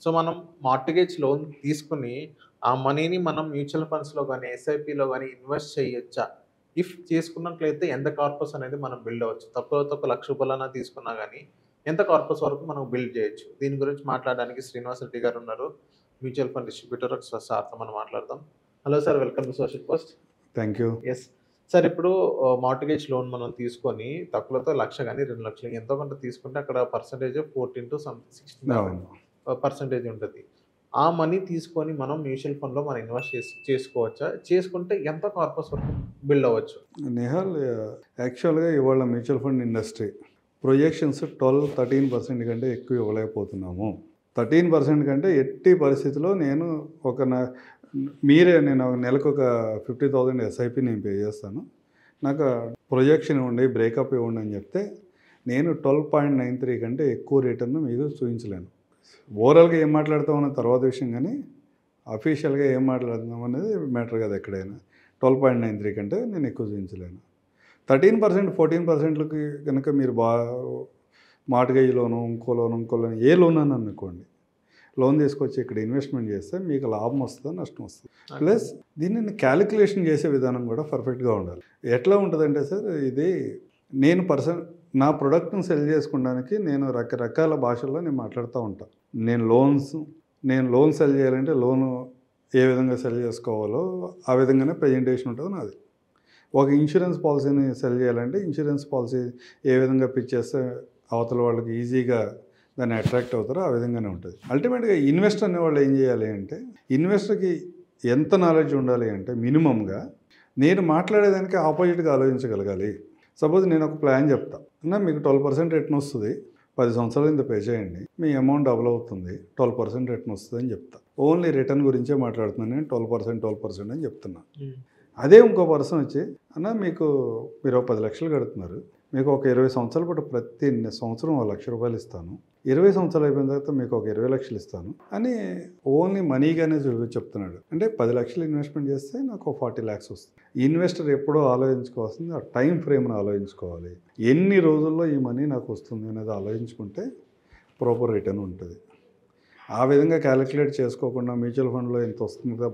So, మనం mortgage loan తీసుకొని, ఆ మనీని మనం మ్యూచువల్ ఫండ్స్‌లో గాని, ఎస్ఐపిలో గాని ఇన్వెస్ట్ చేయొచ్చా? ఇఫ్ చేసుకున్నట్లయితే ఎంత కార్పస్ అనేది మనం బిల్డ్ అవ్వచ్చు? తక్కువలో తక్కువ రూ. 1,00,000 తీసుకున్నా గాని, ఎంత కార్పస్ వరకు మనం బిల్డ్ చేయొచ్చు? దీని గురించి మాట్లాడడానికి శ్రీనివాస్ రెడ్డి గారున్నారు. Mutual fund distributor. సార్‌తో మనం మాట్లాడదాం. Hello sir. Welcome to social post. Thank you. Yes. Sir ఇప్పుడు మార్ట్‌గేజ్ లోన్ మనం తీసుకొని తక్కువలో 1,00,000 గాని, 2,00,000 ఎంతో కొంత తీసుకుంటే అక్కడ పర్సెంటేజ్ 14 టు 16 అవును. పర్సెంటేజ్ ఉంటది. ఆ మనీ తీసుకొని మనం మ్యూచువల్ ఫండ్‌లో మనం ఇన్వెస్ట్ చేసుకోవచ్చా? చేసుకుంటే ఎంత కార్పస్ వరకు బిల్డ్ అవ్వచ్చు? నిహాల్, యాక్చువల్‌గా ఇవాళ మ్యూచువల్ ఫండ్ ఇండస్ట్రీ ప్రొజెక్షన్స్ 13% కంటే ఎక్కువ ఇవ్వలేకపోతున్నాము. 13% కంటే ఎట్టి పరిస్థితిలో నేను నేను నెలకు ఒక 50,000 ఎస్ఐపి నేను పే చేస్తాను. నాకు ప్రొజెక్షన్ ఇవ్వండి, బ్రేకప్ ఇవ్వండి అని చెప్తే నేను 12.93 కంటే ఎక్కువ రిటర్న్ మీకు చూపించలేను. ఓవరాల్గా ఏం మాట్లాడతాం అన్న తర్వాత విషయం, కానీ అఫీషియల్గా ఏం మాట్లాడుతున్నాం అనేది మ్యాటర్ కదా ఎక్కడైనా. 12.93 కంటే నేను ఎక్కువ చూపించలేను. 13%, 14%లకి కనుక మీరు మార్ట్‌గేజ్ లోను, ఇంకో లోను ఏ లోన్ అని అనుకోండి, లోన్ తీసుకొచ్చి ఇక్కడ ఇన్వెస్ట్మెంట్ చేస్తే మీకు లాభం వస్తుందా, నష్టం వస్తుంది. ప్లస్ దీనిని క్యాలిక్యులేషన్ చేసే విధానం కూడా పర్ఫెక్ట్గా ఉండాలి. ఎట్లా ఉంటుందంటే సార్, ఇది నేను నా ప్రొడక్ట్ని సెల్ చేసుకోవడానికి నేను రకరకాల భాషల్లో నేను మాట్లాడుతూ ఉంటాను. నేను లోన్ సెల్ చేయాలంటే లోను ఏ విధంగా సెల్ చేసుకోవాలో ఆ విధంగానే ప్రజెంటేషన్ ఉంటుంది నాది. ఒక ఇన్సూరెన్స్ పాలసీని సెల్ చేయాలంటే ఇన్సూరెన్స్ పాలసీ ఏ విధంగా పిచ్ చేస్తే అవతల వాళ్ళకి ఈజీగా దాన్ని అట్రాక్ట్ అవుతారో ఆ విధంగానే ఉంటుంది. అల్టిమేట్గా ఇన్వెస్టర్ అనేవాళ్ళు ఏం చేయాలి అంటే, ఇన్వెస్టర్కి ఎంత నాలెడ్జ్ ఉండాలి అంటే మినిమంగా నేను మాట్లాడేదానికి ఆపోజిట్గా ఆలోచించగలగాలి. సపోజ్ నేను ఒక ప్లాన్ చెప్తా, అన్న మీకు 12% రిటర్న్ వస్తుంది, 10 సంవత్సరాలు ఇంత పే చేయండి, మీ అమౌంట్ డబుల్ అవుతుంది, 12% రిటర్న్ వస్తుంది అని చెప్తా. ఓన్లీ రిటర్న్ గురించే మాట్లాడుతున్నాను నేను. 12% అని చెప్తున్నా. అదే ఇంకో పర్సన్ వచ్చి, అన్న మీరు 10 లక్షలు కడుతున్నారు, మీకు ఒక 20 సంవత్సరాల పాటు ప్రతి సంవత్సరం ₹1,00,000 ఇస్తాను, 20 సంవత్సరాలు అయిపోయిన తర్వాత మీకు ఒక 20 లక్షలు ఇస్తాను అని ఓన్లీ మనీగానే చెప్తున్నాడు. అంటే 10 లక్షలు ఇన్వెస్ట్మెంట్ చేస్తే నాకు 40 lakhs వస్తుంది. ఇన్వెస్టర్ ఎప్పుడో ఆలోచించుకోవాల్సింది ఆ టైం ఫ్రేమ్ని ఆలోచించుకోవాలి. ఎన్ని రోజుల్లో ఈ మనీ నాకు వస్తుంది అనేది ఆలోచించుకుంటే ప్రాపర్ రిటర్న్ ఉంటుంది. ఆ విధంగా క్యాలిక్యులేట్ చేసుకోకుండా మ్యూచువల్ ఫండ్లో ఎంత వస్తుందో